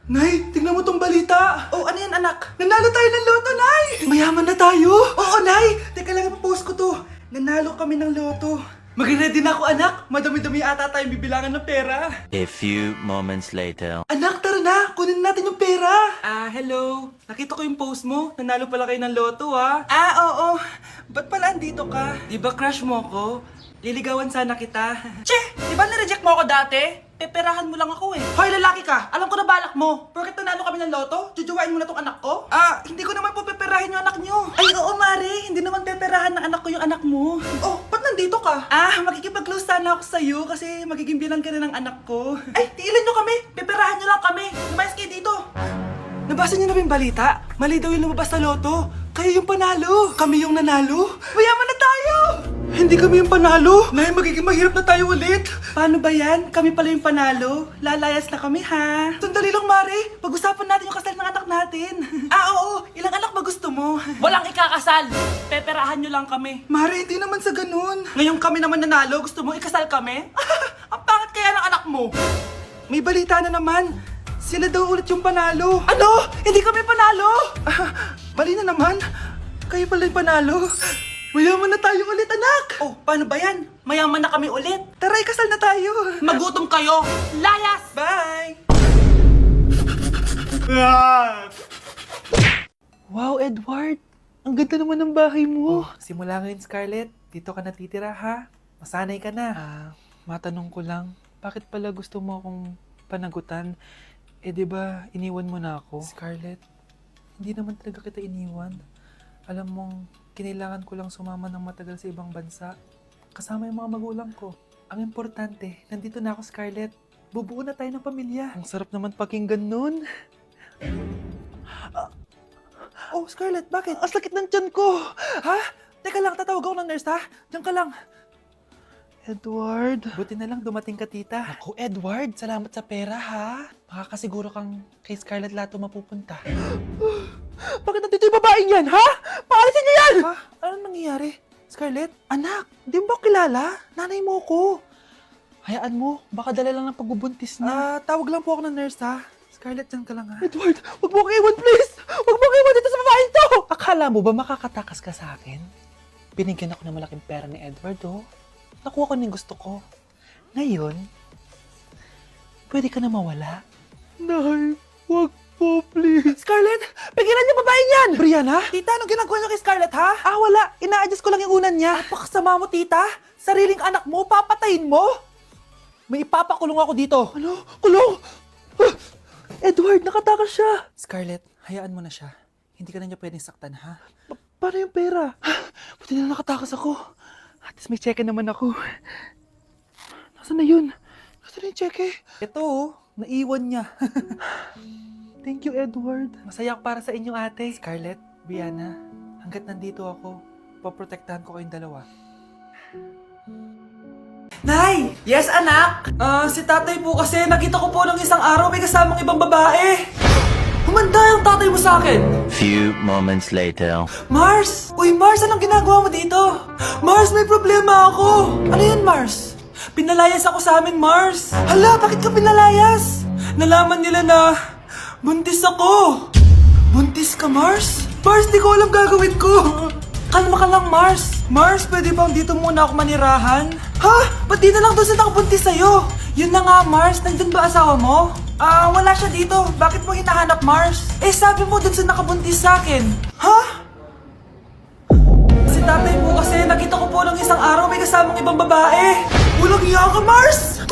Nay, tingnan mo tong balita. Oh, ano yan, anak? Nanalo tayo ng loto, Nay! Mayaman na tayo? Oo, Nay! Teka lang, ipapost ko to. Nanalo kami ng loto. Mag-ready na ako, anak. Madami-dami ata tayong bibilangan ng pera. A few moments later. Anak, tara na! Kunin natin yung pera! Hello. Nakita ko yung post mo. Nanalo pala kayo ng loto, ha? Oo. Ba't pala andito ka? Di ba crush mo ko? Liligawan sana kita. Che! Di ba nireject mo ako dati? Peperahan mo lang ako eh. Hoy, lalaki ka! Alam ko na balak mo. Porket nanalo kami ng loto, jujuwain mo na tong anak ko? Hindi ko naman po peperahin yung anak nyo. Ay, oo, Mare. Hindi naman peperahan ng anak ko yung anak mo. Oh, ba't nandito ka? Makikipag-close sana ako sa'yo kasi magiging bilang ka na ng anak ko. Ay, tiilan nyo kami. Peperahan nyo lang kami. Lumayas kayo dito. Nabasa niyo na ba yung balita? Mali daw yung lumabas sa loto. Kayo yung panalo. Kami yung nanalo. Mayaman na tayo! Hindi kami yung panalo. Nay, magiging mahirap na tayo ulit. Paano ba yan? Kami pala yung panalo. Lalayas na kami, ha? Sandali lang, Mare. Pag-usapan natin yung kasal ng anak natin. Oo. Ilang anak ba gusto mo? Walang ikakasal. Peperahan nyo lang kami. Mare, hindi naman sa ganun. Ngayong kami naman nanalo, gusto mo ikasal kami? Ang pangit kaya ng anak mo. May balita na naman. Sila daw ulit yung panalo. Ano? Hindi kami panalo! Mali na naman. Kayo pala yung panalo. Mayaman na tayo ulit, anak! Oh, paano ba yan? Mayaman na kami ulit. Tara, ikasal na tayo. Magutom kayo. Layas! Bye! Wow, Edward. Ang ganda naman ng bahay mo. Simula ngayon, Scarlett. Dito ka natitira, ha? Masanay ka na. Matanong ko lang, bakit pala gusto mo akong panagutan? Di ba, iniwan mo na ako? Scarlett, hindi naman talaga kita iniwan. Alam mong, kinailangan ko lang sumama ng matagal sa ibang bansa. Kasama yung mga magulang ko. Ang importante, nandito na ako, Scarlett. Bubuo na tayo ng pamilya. Ang sarap naman pakinggan nun. Oh, Scarlett, bakit? Ang sakit ng tiyan ko! Ha? Teka lang, tatawag ako ng nurse, ha? Diyan ka lang. Edward. Buti na lang dumating ka, tita. Ako, Edward, salamat sa pera, ha? Makakasiguro kang kay Scarlett Lato mapupunta. Bakit nandito yung babaeng yan, ha? Paalisin niyo yan! Ha? Anong nangyayari? Scarlett? Anak, di mo ba kilala? Nanay mo ko. Hayaan mo, baka dala lang ng pagbubuntis niya. Tawag lang po ako ng nurse, ha? Scarlett, dyan ka lang, ha? Edward, wag mo akong iwan, please! Wag mo akong iwan dito sa babaeng to! Akala mo ba makakatakas ka sa akin? Binigyan ako ng malaking pera ni Edward, oh. Nakuha ko na yung gusto ko. Ngayon, pwede ka na mawala. Nay, wag po, please. Scarlett, pigilan niyo babae niyan! Brianna? Tita, anong ginagawa niyo kay Scarlett, ha? Wala. Ina-adjust ko lang yung unan niya. Napakasama mo, tita. Sariling anak mo, papatayin mo? May ipapakulong ako dito. Ano? Kulong? Edward, nakatakas siya. Scarlett, hayaan mo na siya. Hindi ka na niya pwedeng saktan, ha? Paano yung pera? Buti na nakatakas ako. At least may cheque naman ako. Nasaan na yun? Nasaan na yung cheque? Ito, naiwan niya. Thank you, Edward. Masaya ako para sa inyo, ate. Scarlett, Brianna, hanggat nandito ako, poprotektahan ko kayong dalawa. Nay! Yes, anak? Si tatay po kasi nakita ko po ng isang araw may kasamang ibang babae. Humanda yung tatay mo sa akin. Few moments later. Mars! Uy, Mars, anong ginagawa mo dito? Mars, may problema ako. Ano yun, Mars? Pinalayas ako sa amin, Mars. Hala, bakit ka pinalayas? Nalaman nila na buntis ako. Buntis ka, Mars? Mars, di ko alam gagawin ko. Kalma ka lang, Mars. Mars, pwede bang dito muna ako manirahan? Ha? Ba't di na lang doon sa nakabuntis sa'yo? Yun na nga, Mars. Nandun ba asawa mo? Wala siya dito. Bakit mo hinahanap, Mars? Sabi mo dun sa nakabuntis sa akin. Ha? Si tatay po kasi nakita ko po ng isang araw may kasamang ibang babae. Walang iya ka, Mars!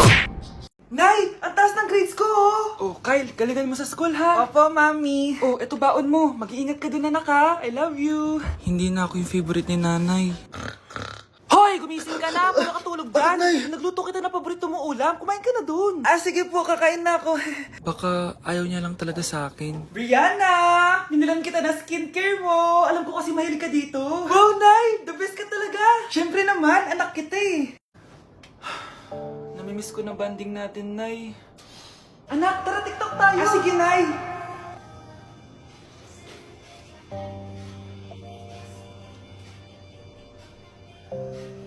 Nay, ang taas ng grades ko, oh! Oh, Kyle, galingan mo sa school, ha? Opo, Mami. Oh, eto baon mo. Mag-iingat ka dun, anak, ha? I love you. Hindi na ako yung favorite ni nanay. Hoy, gumising ka na. Puro katulog dyan. Nagluto kita na paborito mo ulam. Kumain ka na dun. Sige po, kakain na ako. Baka ayaw niya lang talaga sa akin. Brianna! Binilan kita na skincare mo. Alam ko kasi mahilig ka dito. Wow, Nay! The best ka talaga. Siyempre naman, anak kita eh. Namimiss ko na banding natin, Nay. Anak, tara TikTok tayo. Sige, Nay.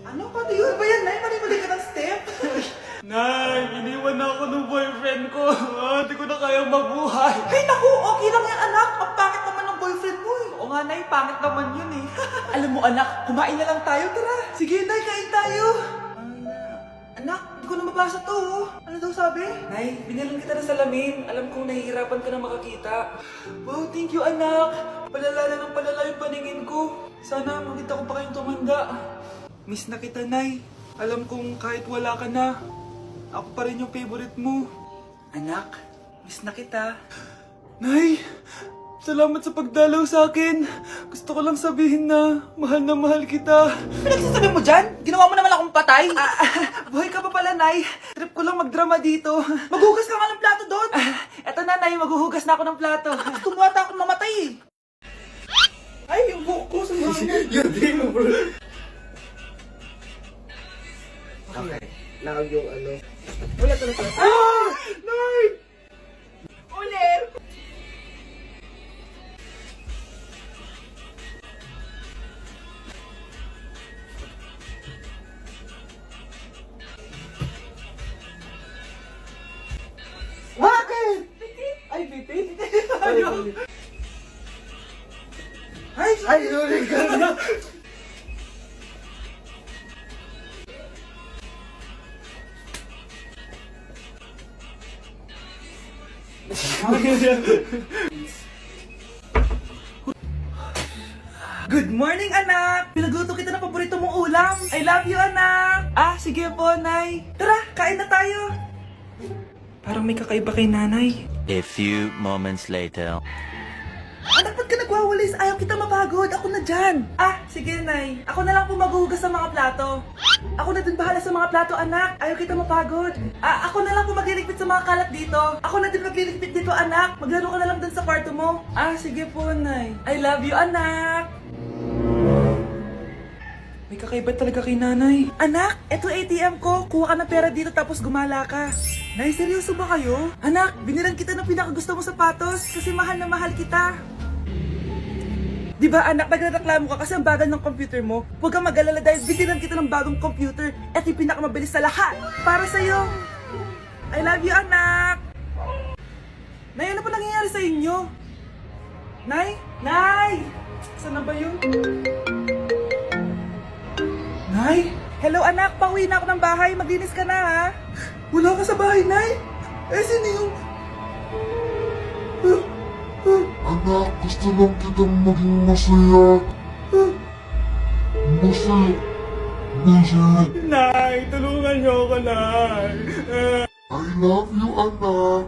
Ano? Pati yun ba yan, Nay? Mali-mali ka ng step? Nay, iniwan na ako ng boyfriend ko. Hindi ko na kayang mabuhay. Ay, naku, okay lang yan, anak. Ang pangit naman ng boyfriend mo eh. Oo nga, Nay, pangit naman yun eh. Alam mo, anak, kumain na lang tayo, tara. Sige, Nay, kain tayo. Anak, hindi ko na mabasa to. Oh. Ano daw sabi? Nay, binalan kita ng salamin. Alam kong nahihirapan ka na makakita. Wow, thank you, anak. Palala na ng palala yung paningin ko. Sana makita ko pa kayong tumanda. Miss na kita, Nay. Alam kong kahit wala ka na, ako pa rin yung favorite mo. Anak, miss na kita. Nay, salamat sa pagdalaw sa akin. Gusto ko lang sabihin na mahal kita. Pinagsasabi mo dyan? Ginawa mo naman akong patay? Buhay ka pa pala, Nay. Trip ko lang magdrama dito. Maghugas ka nga ng plato doon. Eto na, Nay. Maghuhugas na ako ng plato. Tumata akong mamatay eh. Ay, yung buhok ko sa Yun din mo, bro. Okay. Now yung ano. Wala talaga. Ah! Nay! Ulit! Bakit? Ay, pipi? Ay, sorry ka na. Good morning, anak! Pinagluto kita ng paborito mong ulam. I love you, anak! Sige po, Nay. Tara, kain na tayo. Parang may kakaiba kay nanay. A few moments later. Anak, ba't ka nagwawalis? Ayaw kita mapagod. Ako na dyan. Sige, Nay. Ako na lang po maghuhugas sa mga plato. Ako na din bahala sa mga plato, anak. Ayaw kita mapagod. Ako na lang po magliligpit sa mga kalat dito. Ako na din magliligpit dito, anak. Maglaro ka na lang dun sa kwarto mo. Sige po, Nay. I love you, anak. May kakaiba talaga kay nanay. Anak, eto ATM ko. Kuha ka ng pera dito tapos gumala ka. Nay, seryoso ba kayo? Anak, binilan kita ng pinakagusto mong sapatos kasi mahal na mahal kita. Di ba anak, nagreklamo ka kasi ang bagal ng computer mo? Huwag kang mag-alala dahil binilan kita ng bagong computer. Eto yung pinakamabilis sa lahat. Para sa'yo. I love you, anak. Nay, ano pa nangyayari sa inyo? Nay? Nay! Saan na ba yun? Nay? Hello anak, pauwi na ako ng bahay. Maglinis ka na ha. Wala ka sa bahay, Nay? Sino yung... Anak, gusto lang kitang maging masaya. Masaya. Nay, tulungan niyo ako, Nay. I love you, anak.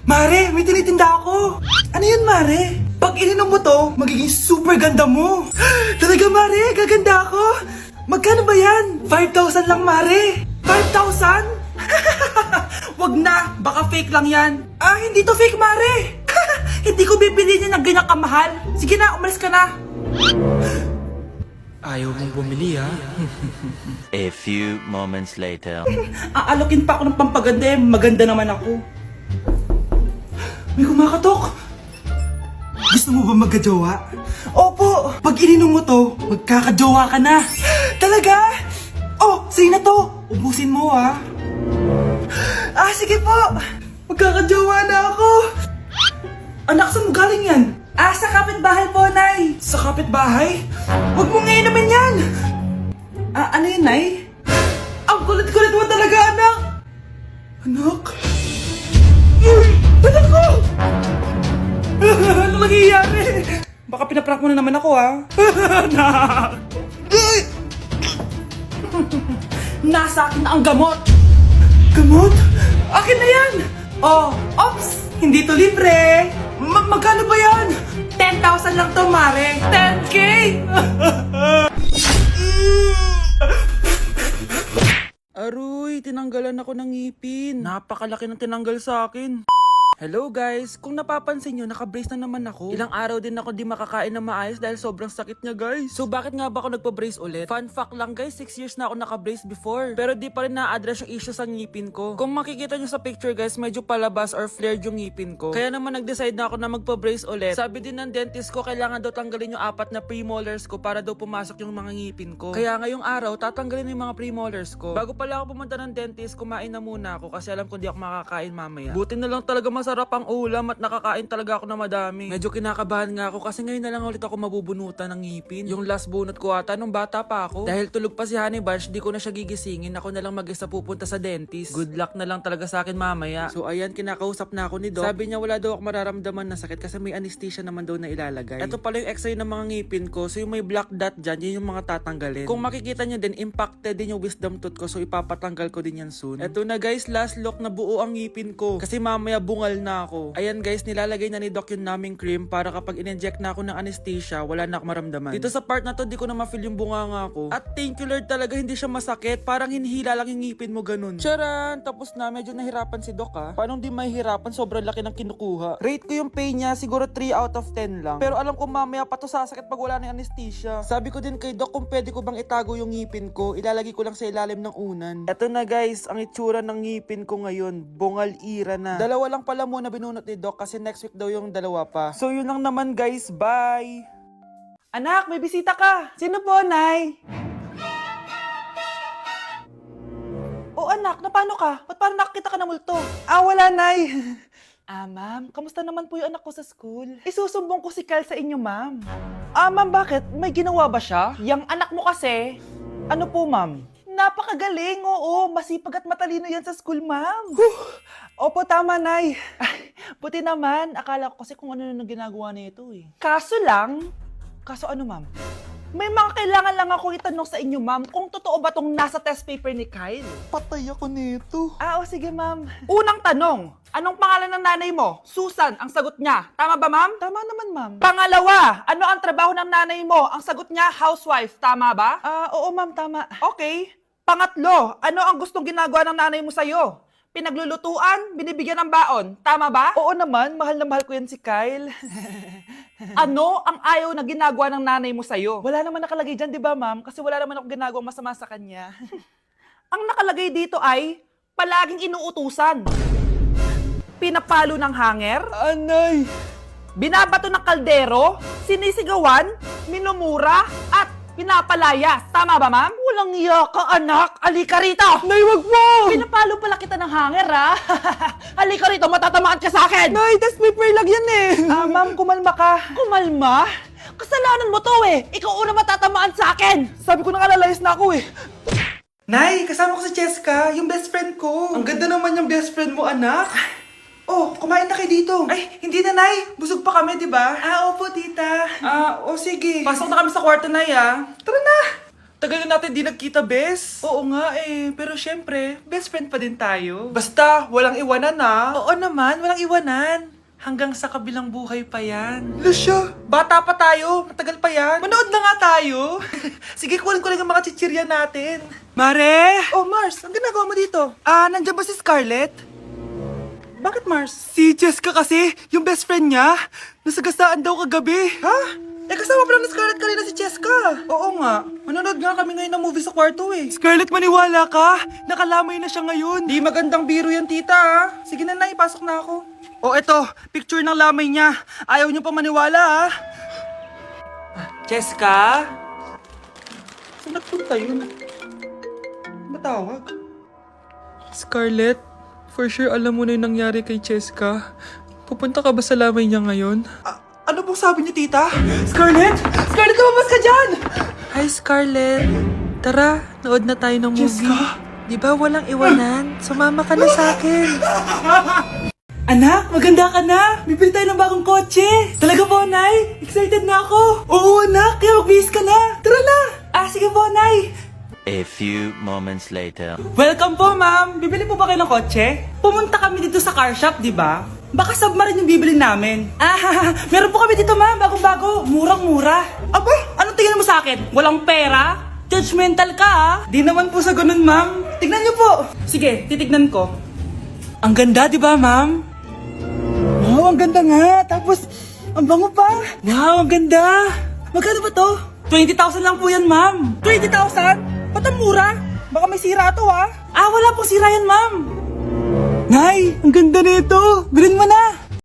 Mare, may tinitinda ako. Ano yun, Mare? Pag ininom mo to, magiging super ganda mo. Talaga, Mare, gaganda ako. Magkano ba yan? 5,000 lang, Mare. 5,000? Wag na, baka fake lang yan. Hindi to fake, Mare. Hindi ko bibili niya ng ganyan kamahal. Sige na, umalis ka na. Ayaw mong bumili, ha? A few moments later. Aalokin pa ako ng pampaganda eh. Maganda naman ako. May kumakatok. Gusto mo ba magkajowa? Opo! Pag ininom mo to, magkakajowa ka na. Talaga? Sa'yo na to. Ubusin mo, ha? Sige po. Magkakajowa na ako. Anak, saan mo galing yan? Sa kapitbahay po, Nay. Sa kapitbahay? Huwag mo ngayon naman yan. Ano yun, Nay? Ang kulit-kulit mo talaga, anak. Anak? Uy! Anak ko! Ano nangyayari? Baka pinaprank mo na naman ako, ha? Anak! Nasa akin na ang gamot! Gamot? Akin na yan! Ops! Hindi to libre! Magkano ba yan? 10,000 lang to, Mare! 10K! Aroy, tinanggalan ako ng ngipin. Napakalaki ng tinanggal sa akin. Hello guys! Kung napapansin nyo, naka-brace na naman ako. Ilang araw din ako di makakain na maayos dahil sobrang sakit niya guys. So bakit nga ba ako nagpa-brace ulit? Fun fact lang guys, 6 years na ako naka-brace before. Pero di pa rin na-address yung issue sa ngipin ko. Kung makikita nyo sa picture guys, medyo palabas or flared yung ngipin ko. Kaya naman nag-decide na ako na magpa-brace ulit. Sabi din ng dentist ko, kailangan daw tanggalin yung 4 na premolars ko para daw pumasok yung mga ngipin ko. Kaya ngayong araw, tatanggalin yung mga premolars ko. Bago pala ako pumunta ng dentist, kumain na muna ako kasi alam ko di ako makakain mamaya. Buti na lang talaga masarap ang ulam at nakakain talaga ako na madami. Medyo kinakabahan nga ako kasi ngayon na lang ulit ako mabubunutan ng ngipin. Yung last bunot ko ata nung bata pa ako. Dahil tulog pa si Honey Bunch, di ko na siya gigisingin. Ako na lang mag-isa pupunta sa dentist. Good luck na lang talaga sa akin mamaya. So ayan, kinakausap na ako ni Doc. Sabi niya wala daw ako mararamdaman na sakit kasi may anesthesia naman daw na ilalagay. Ito pala yung x-ray ng mga ngipin ko. So yung may black dot dyan, yun yung mga tatanggalin. Kung makikita nyo din, impacted din yung wisdom tooth ko. So ipapatanggal ko din yan soon. Ito na guys, last look na buo ang ngipin ko. Kasi mamaya bungal na ako. Ayan guys, nilalagay na ni Doc yung numbing cream para kapag in-inject na ako ng anesthesia, wala na ako maramdaman. Dito sa part na to, di ko na ma-feel yung bunganga ko. At thank you Lord talaga, hindi siya masakit. Parang hinihila lang yung ngipin mo ganun. Charan! Tapos na, medyo nahirapan si Doc ha. Paano di mahihirapan? Sobrang laki ng kinukuha. Rate ko yung pain niya, siguro 3 out of 10 lang. Pero alam ko mamaya pa to sasakit pag wala na yung anesthesia. Sabi ko din kay Doc kung pwede ko bang itago yung ngipin ko, ilalagay ko lang sa ilalim ng unan. Eto na guys, ang itsura ng ngipin ko ngayon. Bungal ira na. Dalawa lang pala muna binunot ni Doc kasi next week daw yung dalawa pa. So yun lang naman guys, bye! Anak, may bisita ka! Sino po, Nay? Oh anak, na paano ka? Ba't parang nakakita ka ng multo? Ah, wala, Nay. Ma'am, kamusta naman po yung anak ko sa school? Isusumbong ko si Kyle sa inyo, ma'am. Ma'am, bakit? May ginawa ba siya? Yang anak mo kasi. Ano po, ma'am? Napakagaling, oo. Masipag at matalino yan sa school, ma'am. Opo, tama, Nay. Buti naman. Akala ko kasi kung ano na ginagawa nito eh. Kaso ano, ma'am? May mga kailangan lang ako itanong sa inyo, ma'am, kung totoo ba tong nasa test paper ni Kyle. Patay ako nito. O sige, ma'am. Unang tanong, anong pangalan ng nanay mo? Susan, ang sagot niya. Tama ba, ma'am? Tama naman, ma'am. Pangalawa, ano ang trabaho ng nanay mo? Ang sagot niya, housewife. Tama ba? Oo, ma'am, tama. Okay. Pangatlo, ano ang gustong ginagawa ng nanay mo sa'yo? Pinaglulutuan, binibigyan ng baon. Tama ba? Oo naman, mahal na mahal ko yan si Kyle. Ano ang ayaw na ginagawa ng nanay mo sa'yo? Wala naman nakalagay dyan, di ba ma'am? Kasi wala naman ako ginagawang masama sa kanya. Ang nakalagay dito ay, palaging inuutusan. Pinapalo ng hanger. Anay! Binabato ng kaldero, sinisigawan, minumura, at pinapalayas. Tama ba, ma'am? Walang iya ka, anak. Halika rito. Nay, wag mo. Pinapalo pala kita ng hanger, ha? Halika rito, matatamaan ka sa akin. Nay, test paper lang yan eh. Ma'am, kumalma ka. Kumalma? Kasalanan mo to eh. Ikaw una matatamaan sa akin. Sabi ko na kalalayas na ako eh. Nay, kasama ko si Cheska, yung best friend ko. Ang ganda naman yung best friend mo, anak. Oh, kumain na kayo dito. Ay, hindi na, Nay. Busog pa kami, di ba? Opo, tita. Sige. Pasok na kami sa kwarto, Nay, Tara na. Tagal na natin di nagkita, bes. Oo nga eh. Pero syempre, best friend pa din tayo. Basta, walang iwanan, Oo naman, walang iwanan. Hanggang sa kabilang buhay pa yan. Lusya, bata pa tayo. Matagal pa yan. Manood na nga tayo. Sige, kunin ko lang ang mga chichirya natin. Mare! Oh, Mars, ang ginagawa mo dito? Nandiyan ba si Scarlett? Bakit, Mars? Si Jessica kasi, yung best friend niya, nasagasaan daw kagabi. Ha? Kasama pala ni Scarlett kanina si Jessica. Oo nga. Manonood nga kami ngayon ng movie sa kwarto eh. Scarlett, maniwala ka. Nakalamay na siya ngayon. Di magandang biro yan, tita. Sige na, ipasok na ako. Eto, picture ng lamay niya. Ayaw niyo pa maniwala, Jessica? Saan nagpunta yun? Matawag? Scarlett? For sure, alam mo na yung nangyari kay Cheska. Pupunta ka ba sa lamay niya ngayon? Ano pong sabi niya, tita? Scarlett! Scarlett, lumabas ka dyan! Hi, Scarlett. Tara, nood na tayo ng movie. Cheska? Di ba walang iwanan? Sumama ka na sa akin. Anak, maganda ka na. Bibili tayo ng bagong kotse. Talaga po, Nay? Excited na ako. Oo, anak. Kaya magbihis ka na. Tara na. Sige po, Nay. A few moments later. Welcome po, ma'am. Bibili po ba kayo ng kotse? Pumunta kami dito sa car shop, di ba? Baka submarine yung bibili namin. Meron po kami dito, ma'am. Bagong-bago. Murang-mura. Abay, anong tingin mo sa akin? Walang pera? Judgmental ka, Di naman po sa ganun, ma'am. Tignan niyo po. Sige, titignan ko. Ang ganda, di ba, ma'am? Oo, ang ganda nga. Tapos, ang bango pa. Wow, ang ganda. Magkano ba to? 20,000 lang po yan, ma'am. 20,000? Ba't ang mura? Baka may sira to, ha? Ah, wala pong sira yan, ma'am. Nay, ang ganda nito. Bilhin mo na.